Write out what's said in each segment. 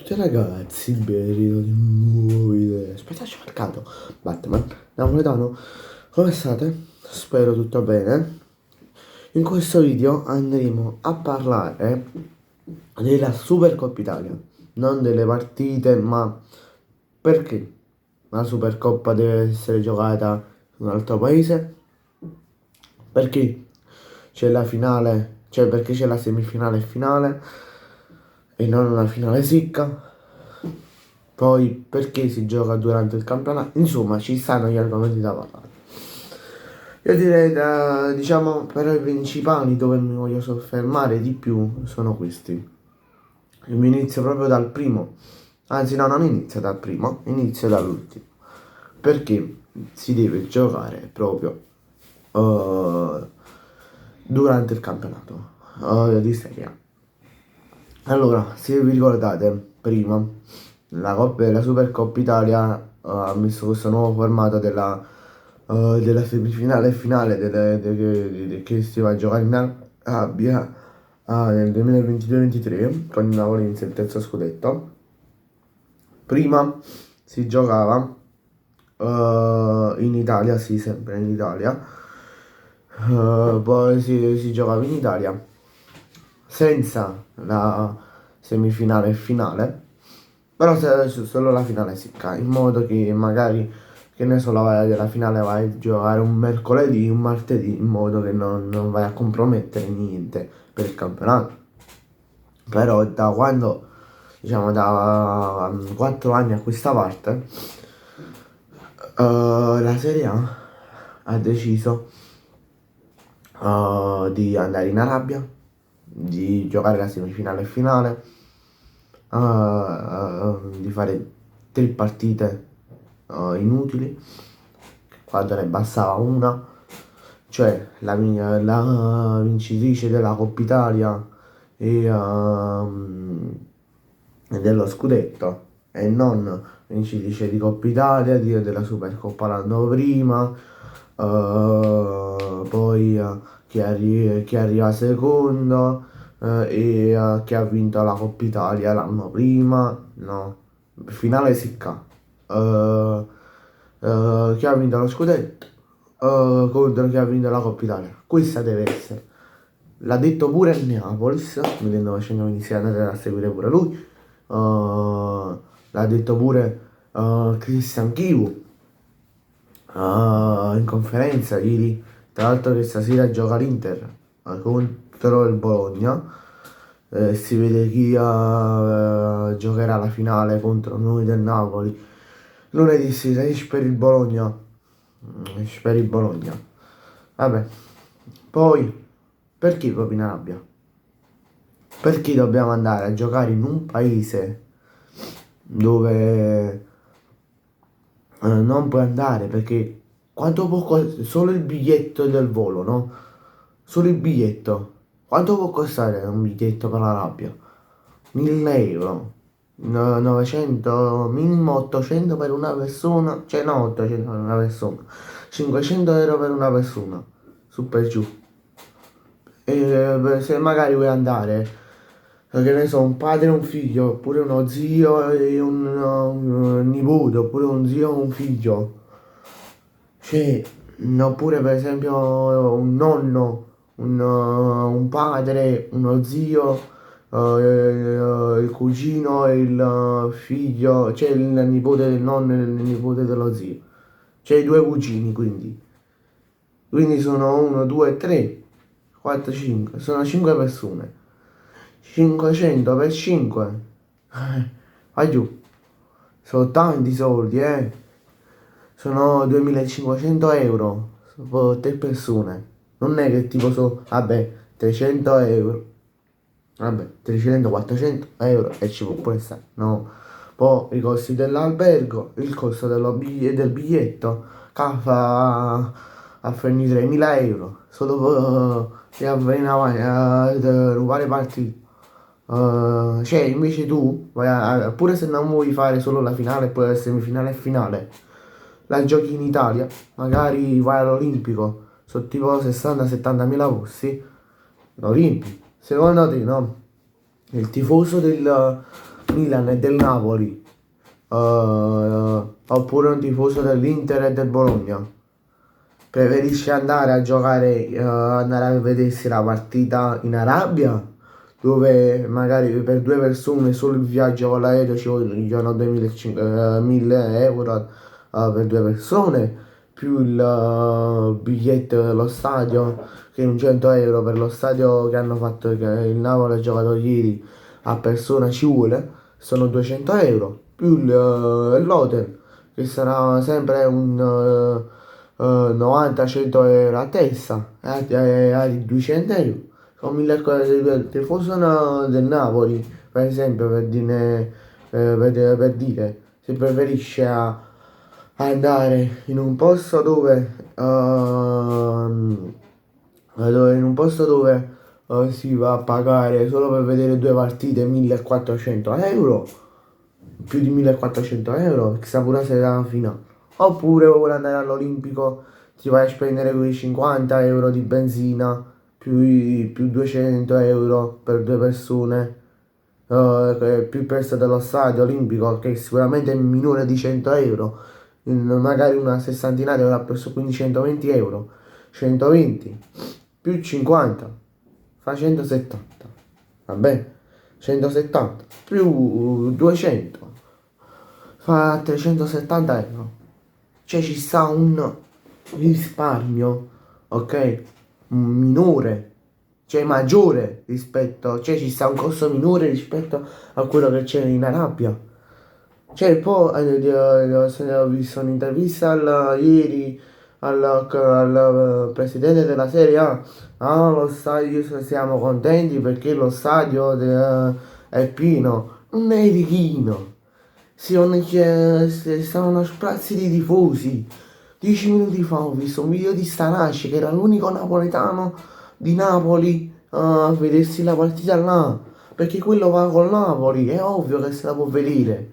Ciao ragazzi, benvenuti in un nuovo video. Spetaccio mercato Batman napoletano. Come state? Spero tutto bene. In questo video andremo a parlare della Supercoppa Italia, non delle partite, ma perché la Supercoppa deve essere giocata in un altro paese, perché c'è la finale, cioè perché c'è la semifinale e finale e non una finale secca. Poi perché si gioca durante il campionato, insomma ci stanno gli argomenti da parlare. Io direi diciamo però i principali dove mi voglio soffermare di più sono questi. Io mi inizio proprio dal primo, anzi no, non inizio dal primo, inizio dall'ultimo. Perché si deve giocare proprio eh, durante il campionato di Serie A. Allora, se vi ricordate, prima la Supercoppa Italia ha messo questo nuovo formato della semifinale e finale che si va a giocare in Arabia nel 2022-23 con il Napoli in il terzo scudetto. Prima si giocava in Italia, sì, sempre in Italia. Poi si giocava in Italia senza la semifinale e finale, però solo la finale secca, in modo che magari, che ne so, la finale vai a giocare un mercoledì, un martedì, in modo che non vai a compromettere niente per il campionato. Però da quando, diciamo, da 4 anni a questa parte, la Serie A ha deciso di andare in Arabia, di giocare la semifinale e finale, di fare 3 partite inutili, quando ne bastava una, cioè la vincitrice della Coppa Italia e dello scudetto, e non vincitrice di Coppa Italia, della Supercoppa l'anno prima, poi chi arriva secondo chi ha vinto la Coppa Italia l'anno prima, no, finale secca, chi ha vinto lo scudetto contro chi ha vinto la Coppa Italia. Questa deve essere. L'ha detto pure il Neapolis, vedendo facendo iniziare, andate a seguire pure lui. L'ha detto pure Christian Chivu in conferenza ieri. Tra l'altro che stasera gioca l'Inter contro il Bologna. Si vede chi giocherà la finale contro noi del Napoli. Lunedì sera, esce per il Bologna. Esce per il Bologna. Vabbè. Poi, perché proprio in Arabia? Perché dobbiamo andare a giocare in un paese dove non puoi andare? Perché quanto può solo il biglietto del volo, no? Solo il biglietto. Quanto può costare un biglietto per l'Arabia? 1000 euro. 900, minimo 800 per una persona, cioè no 800 per una persona, 500 euro per una persona, su per giù. E se magari vuoi andare, che ne so, un padre e un figlio, oppure uno zio e un nipote, oppure un zio e un figlio, cioè, oppure per esempio un nonno, un padre, uno zio, il cugino e il figlio, cioè il nipote del nonno e il nipote dello zio, cioè i due cugini quindi. Quindi sono 1, 2, 3, 4, 5, sono 5 persone. 500 per 5. Vai giù. Sono tanti soldi, eh. Sono 2500 euro per 3 persone. Non è che tipo so, vabbè, 300 euro. Vabbè, 300, 400 euro e ci può pure stare. No. Poi i costi dell'albergo, il costo del biglietto, che a finire 3000 euro. Solo per rubare partite. Cioè, invece tu, pure se non vuoi fare solo la finale, poi la semifinale e finale, la giochi in Italia, magari vai all'Olimpico, sono tipo 60-70 mila posti, lo riempi. Secondo te, no? Il tifoso Milan e del Napoli, oppure un tifoso dell'Inter e del Bologna, preferisce andare a giocare, andare a vedersi la partita in Arabia, dove magari per due persone solo il viaggio con l'aereo ci vogliono 1000 euro per due persone, più il biglietto dello stadio, che è un 100 euro per lo stadio che hanno fatto, che il Napoli ha giocato ieri, a persona ci vuole, sono 200 euro, più l'hotel, che sarà sempre un 90-100 euro a testa, a 200 euro. Sono 1000 cose il tifoso del Napoli, per esempio, per dire, si preferisce andare in un posto in un posto dove si va a pagare solo per vedere due partite 1400 euro, più di 1400 euro, chissà pure se era la finale. Oppure vuole andare all'Olimpico, ti vai a spendere quei 50 euro di benzina, più 200 euro per due persone, più il prezzo dello stadio olimpico, che sicuramente è minore di 100 euro, magari una sessantina di euro ha preso, quindi 120 euro, 120 più 50 fa 170, vabbè, 170 più 200 fa 370 euro, cioè ci sta un risparmio, ok, minore, cioè maggiore rispetto, cioè ci sta un costo minore rispetto a quello che c'è in Arabia. Cioè poi ho visto un'intervista ieri al presidente della Serie A. Ah, lo stadio, siamo contenti perché lo stadio è pieno. Non è pieno. Stavano sprazzi di tifosi. 10 minuti fa ho visto un video di Starace, che era l'unico napoletano di Napoli, a vedersi la partita là. Perché quello va col Napoli, è ovvio che se la può vedere.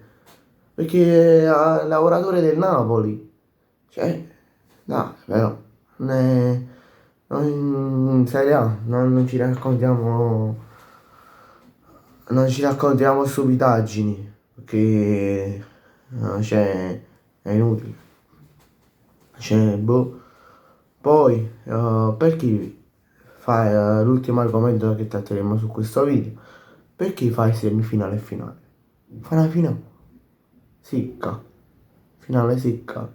Perché è lavoratore del Napoli. Cioè, dai, però, noi in Serie A non ci raccontiamo stupidaggini, perché cioè, è inutile. Cioè, boh. Poi, per chi fa l'ultimo argomento che tratteremo su questo video, per chi fa semifinale e finale? Fa una finale, sicca, finale sicca,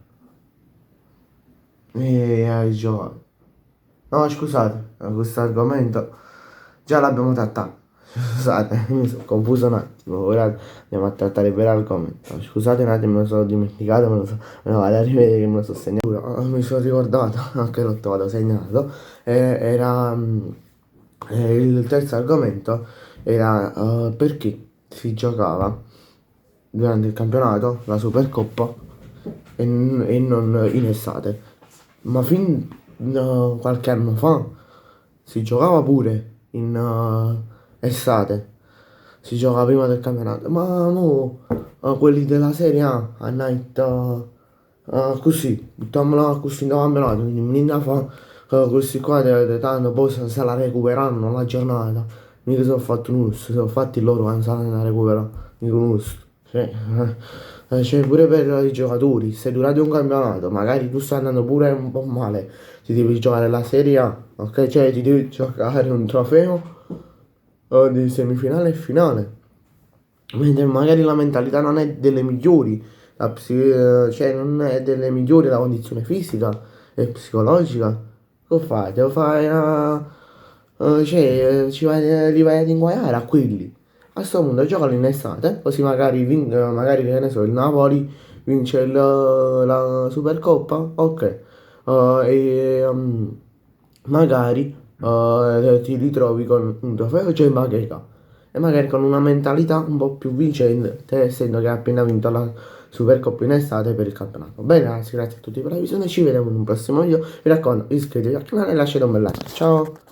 e hai giocato. No, scusate, questo argomento già l'abbiamo trattato. Scusate, mi sono confuso un attimo. Ora andiamo a trattare il vero argomento. Scusate un attimo, me lo sono dimenticato, me lo vado a rivedere che me lo sono segnato. Mi sono ricordato anche l'ho trovato segnato. Era il terzo argomento era perché si giocava durante il campionato la Supercoppa e non in estate. Ma fin da qualche anno fa si giocava pure in estate, si gioca prima del campionato, ma mo quelli della Serie A hanno detto così, buttiamola così in campionato, quindi menina fa questi qua tanto poi se la recuperanno la giornata, mica sono fatto nulla, se sono fatti loro quando se la recuperano, mica nulla. Cioè, pure per i giocatori, se durante un campionato, magari tu stai andando pure un po' male, ti devi giocare la Serie A, ok? Cioè ti devi giocare un trofeo di semifinale e finale. Mentre magari la mentalità non è delle migliori, cioè non è delle migliori la condizione fisica e psicologica. Che fai? Devo fare cioè, li vai ad inguaiare a quelli. A sto punto giocano in estate, così magari che ne so, il Napoli vince la Supercoppa, ok. Magari ti ritrovi con un trofeo già in bacheca e magari con una mentalità un po' più vincente, te essendo che hai appena vinto la Supercoppa in estate per il campionato. Bene ragazzi, grazie a tutti per la visione, ci vediamo in un prossimo video, mi raccomando iscrivetevi al canale e lasciate un bel like, ciao!